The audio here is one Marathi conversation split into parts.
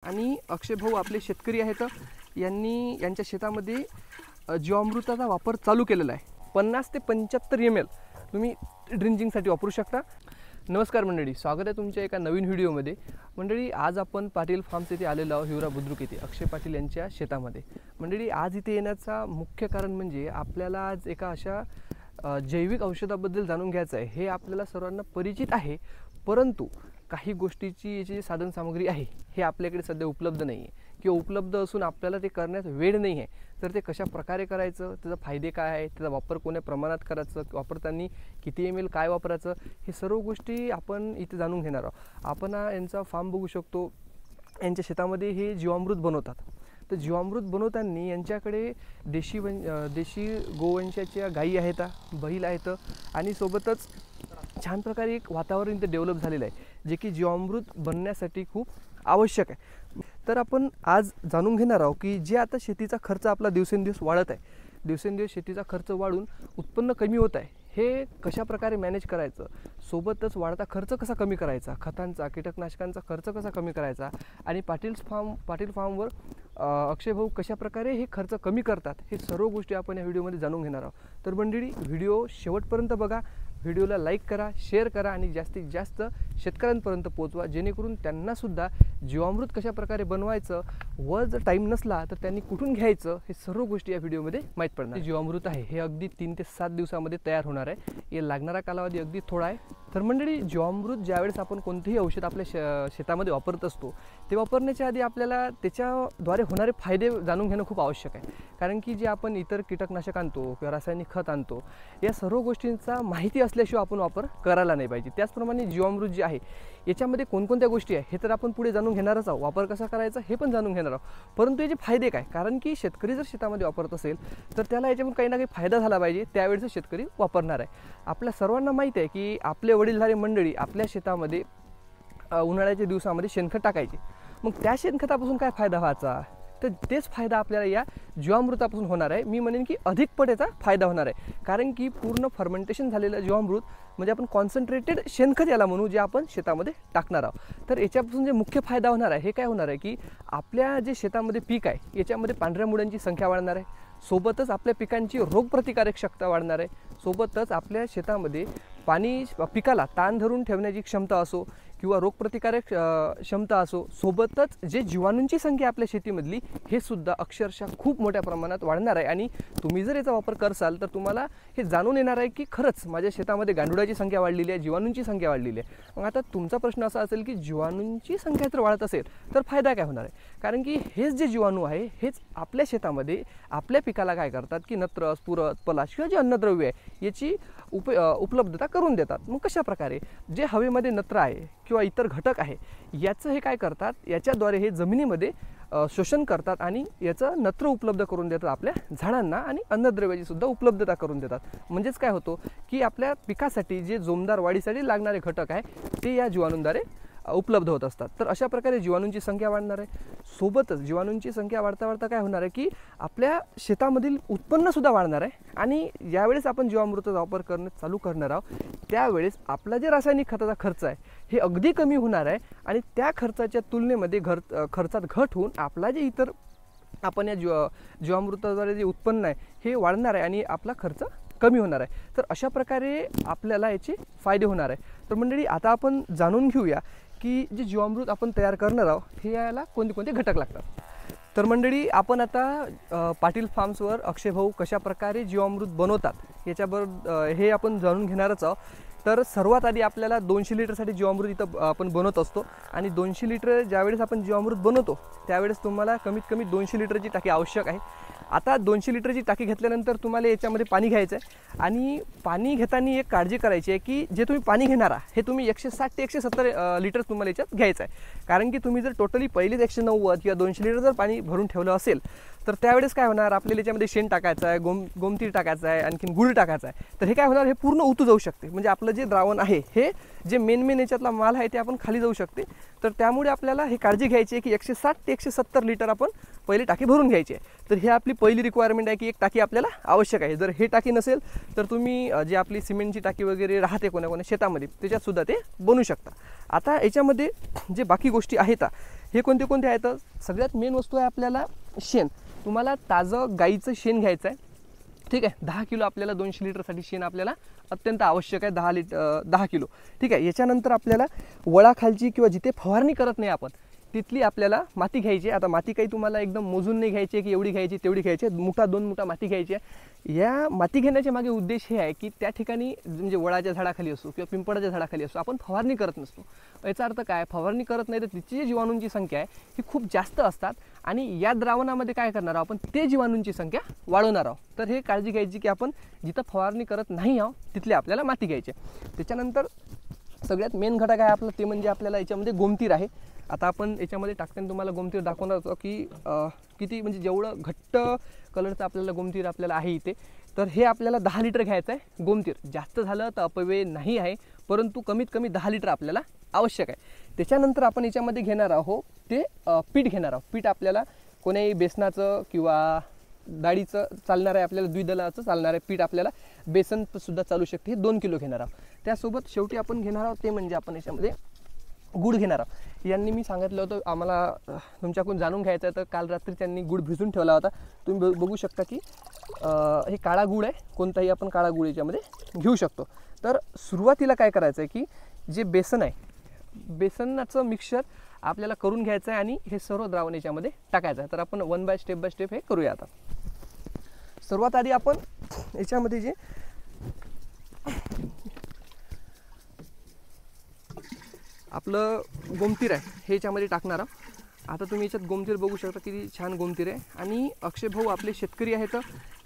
आणि अक्षय भाऊ आपले शेतकरी आहेत, यांनी यांच्या शेतामध्ये जीवामृताचा वापर चालू केलेला आहे. 50 ते 75 ml तुम्ही ड्रिंचिंगसाठी वापरू शकता. नमस्कार मंडळी, स्वागत आहे तुमच्या एका नवीन व्हिडिओमध्ये. मंडळी, आज आपण पाटील फार्म्स येथे आलेलो आहोत, हिवरा बुद्रुक येथे अक्षय पाटील यांच्या शेतामध्ये. मंडळी, आज इथे येण्याचा मुख्य कारण म्हणजे आपल्याला आज एका अशा जैविक औषधाबद्दल जाणून घ्यायचं आहे. हे आपल्याला सर्वांना परिचित आहे, परंतु काही गोष्टीची याची जी साधनसामग्री आहे हे आपल्याकडे सध्या उपलब्ध नाही आहे, किंवा उपलब्ध असून आपल्याला ते करण्यात वेळ नाही आहे. तर ते कशा प्रकारे करायचं, त्याचा फायदे काय आहे, त्याचा वापर कोण्या प्रमाणात करायचं, वापरताना किती ml काय वापरायचं, हे सर्व गोष्टी आपण इथे जाणून घेणार आहोत. आपण यांचा फार्म बघू शकतो. यांच्या शेतामध्ये हे जीवामृत बनवतात. तर जीवामृत बनवताना यांच्याकडे देशी गोवंशाच्या गायी आहेत, बैल आहेत, आणि सोबतच छान प्रकारे एक वातावरण इथे डेव्हलप झालेलं आहे, जे की जीवामृत बनण्यासाठी खूप आवश्यक आहे. तर आपण आज जाणून घेणार आहोत की जे आता शेतीचा खर्च आपला दिवसेंदिवस वाढत आहे, दिवसेंदिवस शेतीचा खर्च वाढून उत्पन्न कमी होत आहे, हे कशा प्रकारे मॅनेज करायचं, सोबतच वाढता खर्च कसा कमी करायचा, खतांचा कीटकनाशकांचा खर्च कसा कमी करायचा, आणि पाटील फार्मवर अक्षय भाऊ कशा प्रकारे हे खर्च कमी करतात, हे सर्व गोष्टी आपण या व्हिडिओमध्ये जाणून घेणार आहोत. तर मंडळी, व्हिडिओ शेवटपर्यंत बघा, व्हिडिओला लाईक करा, शेअर करा, आणि जास्तीत जास्त शेतकऱ्यांपर्यंत पोहोचवा, जेणेकरून त्यांनासुद्धा जीवामृत कशा प्रकारे बनवायचं व जर टाईम नसला तर त्यांनी कुठून घ्यायचं, हे सर्व गोष्टी या व्हिडिओमध्ये माहीत पडणार. जीवामृत आहे हे अगदी 3 ते 7 दिवसामध्ये तयार होणार आहे. हे लागणारा कालावधी अगदी थोडा आहे. तर मंडळी, जीवामृत ज्यावेळेस आपण कोणतेही औषध आपल्या शेतामध्ये वापरत असतो, ते वापरण्याच्या आधी आपल्याला त्याच्याद्वारे होणारे फायदे जाणून घेणं खूप आवश्यक आहे. कारण की जे आपण इतर कीटकनाशक आणतो किंवा रासायनिक खत आणतो, या सर्व गोष्टींचा माहिती असल्याशिवाय आपण वापर करायला नाही पाहिजे. त्याचप्रमाणे जीवामृत जे आहे याच्यामध्ये कोणकोणत्या गोष्टी आहे हे तर आपण पुढे जाणून घेणारच आहोत, वापर कसा करायचा हे पण जाणून घेणार आहोत. परंतु याचे फायदे काय, कारण की शेतकरी जर शेतामध्ये वापरत असेल तर त्याला याच्यातून काही ना काही फायदा झाला पाहिजे, त्यावेळेस शेतकरी वापरणार आहे. आपल्या सर्वांना माहीत आहे की आपले वडीलधारी मंडळी आपल्या शेतामध्ये उन्हाळ्याच्या दिवसामध्ये शेणखत टाकायचे. मग त्या शेणखतापासून काय फायदा व्हायचा, तर तेच फायदा आपल्याला या जीवामृतापासून होणार आहे. मी म्हणेन की अधिक पट याचा फायदा होणार आहे, कारण की पूर्ण फर्मेंटेशन झालेलं जीवामृत म्हणजे आपण कॉन्सन्ट्रेटेड शेणखत याला म्हणू, जे आपण शेतामध्ये टाकणार आहोत. तर याच्यापासून जे मुख्य फायदा होणार आहे हे काय होणार आहे की आपल्या जे शेतामध्ये पीक आहे याच्यामध्ये पांढऱ्या मुळ्यांची संख्या वाढणार आहे, सोबतच आपल्या पिकांची रोगप्रतिकारक शक्ती वाढणार आहे, सोबतच आपल्या शेतामध्ये पिकाला ताण धरून ठेवण्याची क्षमता असो किंवा रोगप्रतिकारक क्षमता असो, सोबतच जे जीवाणूंची संख्या आपल्या शेतीमधली हे सुद्धा अक्षरशः खूप मोठ्या प्रमाणात वाढणार आहे. आणि तुम्ही जर याचा वापर करसाल तर तुम्हाला हे जाणून येणार आहे की खरंच माझ्या शेतामध्ये गांडुळाची संख्या वाढलेली आहे, जीवाणूंची संख्या वाढलेली आहे. मग आता तुमचा प्रश्न असा असेल की जीवाणूंची संख्या जर वाढत असेल तर फायदा काय होणार आहे, कारण की हेच जे जीवाणू आहे हेच आपल्या शेतामध्ये आपल्या पिकाला काय करतात की नत्र, स्फुरद, पलाश किंवा जे अन्नद्रव्य आहे याची उपलब्धता करून देतात. मग कशा प्रकारे जे हवेमध्ये नत्र आहे किंवा इतर घटक आहे याचं हे काय करतात, याच्याद्वारे हे जमिनीमध्ये शोषण करतात आणि याचं नत्र उपलब्ध करून देतात आपल्या झाडांना, आणि अन्नद्रव्याची सुद्धा उपलब्धता करून देतात. म्हणजेच काय होतं की आपल्या पिकासाठी जे जोमदार वाढीसाठी लागणारे घटक आहे ते या जीवाणूंद्वारे उपलब्ध होत असतात. तर अशा प्रकारे जीवाणूंची संख्या वाढणार आहे. सोबतच जीवाणूंची संख्या वाढता वाढता काय होणार आहे की आपल्या शेतामधील उत्पन्नसुद्धा वाढणार आहे. आणि यावेळेस आपण जीवामृताचा वापर करणं चालू करणार आहोत, त्यावेळेस आपला जे रासायनिक खताचा खर्च आहे हे अगदी कमी होणार आहे, आणि त्या खर्चाच्या तुलनेमध्ये खर्चात घट होऊन आपला जे इतर आपण या जीवामृताद्वारे जे उत्पन्न आहे हे वाढणार आहे आणि आपला खर्च कमी होणार आहे. तर अशा प्रकारे आपल्याला याचे फायदे होणार आहे. तर मंडळी, आता आपण जाणून घेऊया की जे जीवामृत आपण तयार करणार आहोत हे याला कोणते कोणते घटक लागतात. तर मंडळी, आपण आता पाटील फार्म्सवर अक्षय भाऊ कशा प्रकारे जीवामृत बनवतात याच्याबरोबर हे आपण जाणून घेणारच आहोत. तर सर्वात आधी आपल्याला 200 लिटरसाठी जीवामृत इथं आपण बनवत असतो, आणि 200 लिटर ज्यावेळेस आपण जीवामृत बनवतो त्यावेळेस तुम्हाला कमीत कमी 200 लिटरची टाकी आवश्यक आहे. आता 200 लिटरची टाकी घेतल्यानंतर तुम्हाला याच्यामध्ये पाणी घ्यायचं आहे, आणि पाणी घेताना एक काळजी करायची आहे की जे तुम्ही पाणी घेणार हे तुम्ही 160 ते 170 लिटर तुम्हाला याच्यात घ्यायचं आहे. कारण की तुम्ही जर टोटली पहिलेच 190 किंवा 200 लिटर जर पाणी भरून ठेवलं असेल तर त्यावेळेस काय होणार, आपल्याला याच्यामध्ये शेण टाकायचं आहे, गोमतीर टाकायचं आहे, आणखीन गुळ टाकायचा आहे. तर हे काय होणार, हे पूर्ण उतू जाऊ शकते. म्हणजे आपलं जे द्रावण आहे हे जे मेन याच्यातला माल आहे ते आपण खाली जाऊ शकते. तर त्यामुळे आपल्याला हे काळजी घ्यायची आहे की 160 ते 170 लिटर आपण पहिले टाकी भरून घ्यायची आहे. तर ही आपली पहिली रिक्वायरमेंट आहे की एक टाकी आपल्याला आवश्यक आहे. जर हे टाकी नसेल तर तुम्ही जे आपली सिमेंटची टाकी वगैरे राहते कोणा शेतामध्ये त्याच्यात सुद्धा ते बनवू शकता. आता याच्यामध्ये जे बाकी गोष्टी आहेत हे कोणते कोणते आहेत? सगळ्यात मेन वस्तू आहे आपल्याला शेण. तुम्हाला ताजं गाईचं शेण घ्यायचं आहे, ठीक आहे. 10 किलो आपल्याला 200 लिटरसाठी शेण आपल्याला अत्यंत आवश्यक आहे, 10 किलो, ठीक आहे. याच्यानंतर आपल्याला वळाखालची किंवा जिथे फवारणी करत नाही आपण तिथली आपल्याला माती घ्यायची. आता माती काही तुम्हाला एकदम मोजून नाही घ्यायची आहे की एवढी घ्यायची तेवढी घ्यायची, मुठा 2 मुठा माती घ्यायची आहे. या माती घेण्याच्या मागे उद्देश हे आहे की त्या ठिकाणी म्हणजे वडाच्या झाडाखाली असो किंवा पिंपळाच्या झाडाखाली असो आपण फवारणी करत नसतो. याचा अर्थ काय? फवारणी करत नाही तर तिची जी जीवाणूंची संख्या आहे ही खूप जास्त असतात आणि या द्रावणामध्ये काय करणार आहोत आपण? ते जीवाणूंची संख्या वाढवणार आहोत. तर हे काळजी घ्यायची की आपण जिथं फवारणी करत नाही आहोत तिथले आपल्याला माती घ्यायची. त्याच्यानंतर सगळ्यात मेन घटक आहे आपलं ते म्हणजे आपल्याला याच्यामध्ये गोमतीर आहे. आता आपण याच्यामध्ये टाकताना तुम्हाला गोमतीर दाखवणार होतो की किती म्हणजे जेवढं घट्ट कलरचं आपल्याला गोमतीर आपल्याला आहे इथे. तर हे आपल्याला 10 लिटर घ्यायचं आहे गोमतीर. जास्त झालं तर अपव्यय नाही आहे, परंतु कमीत कमी 10 लिटर आपल्याला आवश्यक आहे. त्याच्यानंतर आपण याच्यामध्ये घेणार आहोत ते पीठ घेणार आहोत. पीठ आपल्याला कोण्याही बेसनाचं किंवा डाळीचं चालणार आहे, आपल्याला द्विदलाचं चालणार आहे पीठ. आपल्याला बेसनसुद्धा चालू शकते. हे 2 किलो घेणार आहोत. त्यासोबत शेवटी आपण घेणार आहोत ते म्हणजे आपण याच्यामध्ये गुड घेणार आहोत. यांनी मी सांगितलं होतं आम्हाला तुमच्याकडून जाणून घ्यायचं आहे, तर काल रात्री त्यांनी गुड भिजून ठेवला होता. तुम्ही बघू शकता की हे काळा गुड आहे. कोणताही आपण काळा गुड याच्यामध्ये घेऊ शकतो. तर सुरुवातीला काय करायचं आहे की जे बेसन आहे, बेसनाचं मिक्सचर आपल्याला करून घ्यायचं आहे आणि हे सर्व द्रावण याच्यामध्ये टाकायचं आहे. तर आपण वन बाय स्टेप हे करूया. आता सर्वात आधी आपण याच्यामध्ये जे आपलं गोमतीर आहे हे याच्यामध्ये टाकणार आहोत. आता तुम्ही याच्यात गोमतीर बघू शकता किती छान गोमतीर आहे. आणि अक्षय भाऊ आपले शेतकरी आहेत,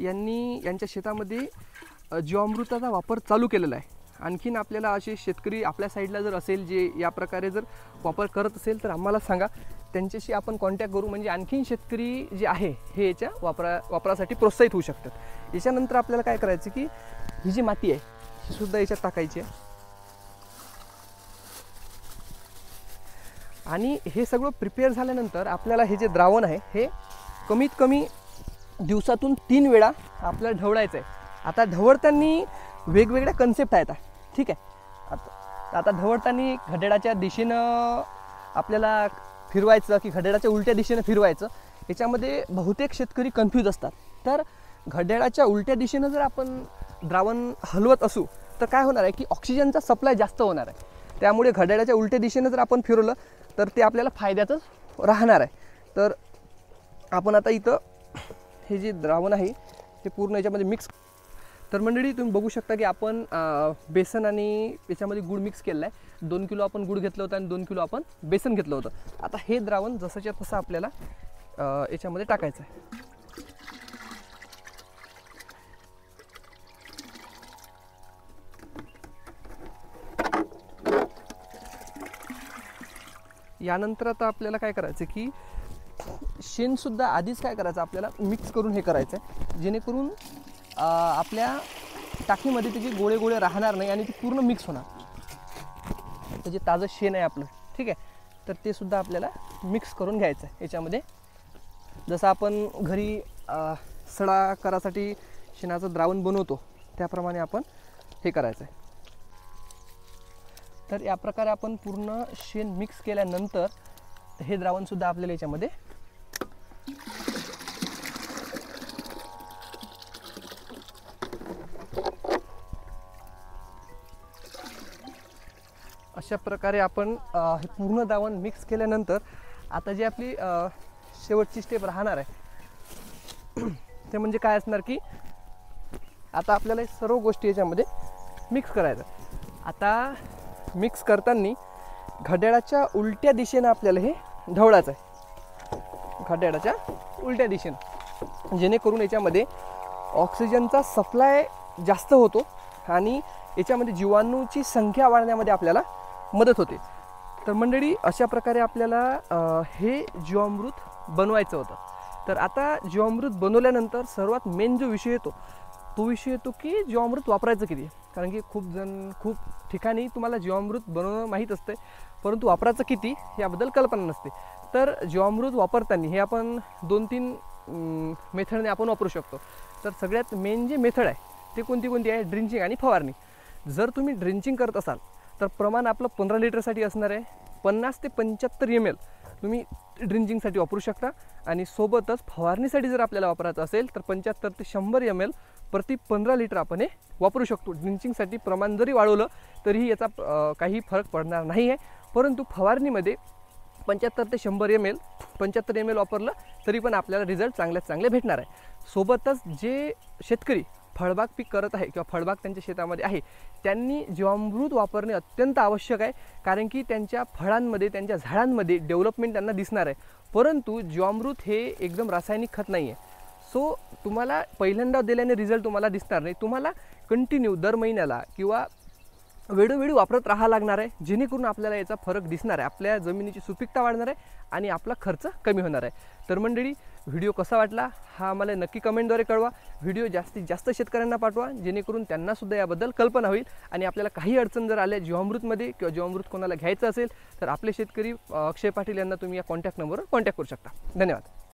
यांच्या शेतामध्ये जीवामृताचा वापर चालू केलेला आहे. आणखीन आपल्याला असे शेतकरी आपल्या साईडला जर असेल जे या प्रकारे जर वापर करत असेल तर आम्हाला सांगा, त्यांच्याशी आपण कॉन्टॅक्ट करू. म्हणजे आणखीन शेतकरी जे आहे हे याच्या वापरासाठी प्रोत्साहित होऊ शकतात. याच्यानंतर आपल्याला काय करायचं की ही जी माती आहे ही सुद्धा याच्यात टाकायची आहे. आणि हे सगळं प्रिपेअर झाल्यानंतर आपल्याला हे जे द्रावण आहे हे कमीत कमी दिवसातून 3 वेळा आपल्याला ढवळायचं आहे. आता ढवळताना वेगवेगळ्या कन्सेप्ट आहेत, ठीक आहे. आता ढवळताना घड्याळाच्या दिशेनं आपल्याला फिरवायचं की घड्याळाच्या उलट्या दिशेनं फिरवायचं, याच्यामध्ये बहुतेक शेतकरी कन्फ्यूज असतात. तर घड्याळाच्या उलट्या दिशेनं जर आपण द्रावण हलवत असू तर काय होणार आहे की ऑक्सिजनचा सप्लाय जास्त होणार आहे. त्यामुळे घड्याळाच्या उलट्या दिशेनं जर आपण फिरवलं तर ते आपल्याला फायद्याचंच राहणार आहे. तर आपण आता इथं हे जे द्रावण आहे ते पूर्ण याच्यामध्ये मिक्स. तर मंडळी तुम्ही बघू शकता की आपण बेसन आणि याच्यामध्ये गुळ मिक्स केलेला आहे. 2 किलो आपण गुळ घेतलं होतं आणि 2 किलो आपण बेसन घेतलं होतं. आता हे द्रावण जसंच्या तसं आपल्याला याच्यामध्ये टाकायचं आहे. यानंतर आता आपल्याला काय करायचं की शेणसुद्धा आधीच काय करायचं आपल्याला मिक्स करून हे करायचं आहे, जेणेकरून आपल्या टाकीमध्ये त्याचे गोळे गोळे राहणार नाही आणि ते पूर्ण मिक्स होणार. तर जे ताजं शेण आहे आपलं, ठीक आहे, तर ते सुद्धा आपल्याला मिक्स करून घ्यायचं आहे याच्यामध्ये. जसं आपण घरी सडा करासाठी शेणाचं द्रावण बनवतो त्याप्रमाणे आपण हे करायचं आहे. तर या प्रकारे आपण पूर्ण शेण मिक्स केल्यानंतर हे द्रावणसुद्धा आपल्याला याच्यामध्ये अशा प्रकारे आपण हे पूर्ण द्रावण मिक्स केल्यानंतर आता जी आपली शेवटची स्टेप राहणार आहे ते म्हणजे काय असणार की आता आपल्याला सर्व गोष्टी याच्यामध्ये मिक्स करायचं. आता मिक्स करताना घड्याळाच्या उलट्या दिशेनं आपल्याला हे ढवळायचं आहे, घड्याळाच्या उलट्या दिशेनं, जेणेकरून याच्यामध्ये ऑक्सिजनचा सप्लाय जास्त होतो आणि याच्यामध्ये जीवाणूची संख्या वाढण्यामध्ये आपल्याला मदत होते. तर मंडळी अशा प्रकारे आपल्याला हे जीवामृत बनवायचं होतं. तर आता जीवामृत बनवल्यानंतर सर्वात मेन जो विषय येतो तो विषय येतो की जीवामृत वापरायचं किती. कारण की खूप ठिकाणी तुम्हाला जीवामृत बनवणं माहीत असते, परंतु वापरायचं किती याबद्दल कल्पना नसते. तर जीवामृत वापरताना हे आपण 2-3 मेथडने आपण वापरू शकतो. तर सगळ्यात मेन जे मेथड आहे ते कोणती आहे? ड्रिंचिंग आणि फवारणी. जर तुम्ही ड्रिंचिंग करत असाल तर प्रमाण आपलं 15 लिटरसाठी असणार आहे 50 ते 75 ml तुम्ही ड्रिंचिंगसाठी वापरू शकता आणि सोबतच फवारणीसाठी जर आपल्याला वापरायचं असेल तर 75 ते 100 ml प्रति 15 लिटर आपण हे वापरू शकतो। ड्रिंचिंगसाठी प्रमाण जरी वाढवलं तरीही याचा काही फरक पडणार नाही आहे, परंतु फवारणीमध्ये 75 ते 100 ml 75 ml वापरलं तरी पण आपल्याला रिझल्ट चांगल्यात चांगले भेटणार आहे। सोबतच जे शेतकरी फळबाग पीक करत आहे किंवा फळबाग त्यांच्या शेतामध्ये आहे त्यांनी जीवामृत वापरणे अत्यंत आवश्यक आहे, कारण की त्यांच्या फळांमध्ये त्यांच्या झाडांमध्ये डेव्हलपमेंट त्यांना दिसणार आहे, परंतु जीवामृत हे एकदम रासायनिक खत नाही आहे। सो तुम्हाला पहिल्यांदा दिल्याने रिझल्ट तुम्हाला दिसणार नाही, तुम्हाला कंटिन्यू दर महिन्याला किंवा वेळोवेळी वापरत राहावं लागणार आहे, जेणेकरून आपल्याला याचा फरक दिसणार आहे, आपल्या जमिनीची सुपीकता वाढणार आहे आणि आपला खर्च कमी होणार आहे। तर मंडळी, व्हिडिओ कसा वाटला हा मला नक्की कमेंटद्वारे कळवा। व्हिडिओ जास्तीत जास्त शेतकऱ्यांना पाठवा, जेणेकरून त्यांनासुद्धा याबद्दल कल्पना होईल आणि आपल्याला काही अडचण जर आल्या जीवामृतमध्ये किंवा जीवामृत कोणाला घ्यायचं असेल तर आपले शेतकरी अक्षय पाटील यांना तुम्ही या कॉन्टॅक्ट नंबरवर कॉन्टॅक्ट करू शकता। धन्यवाद।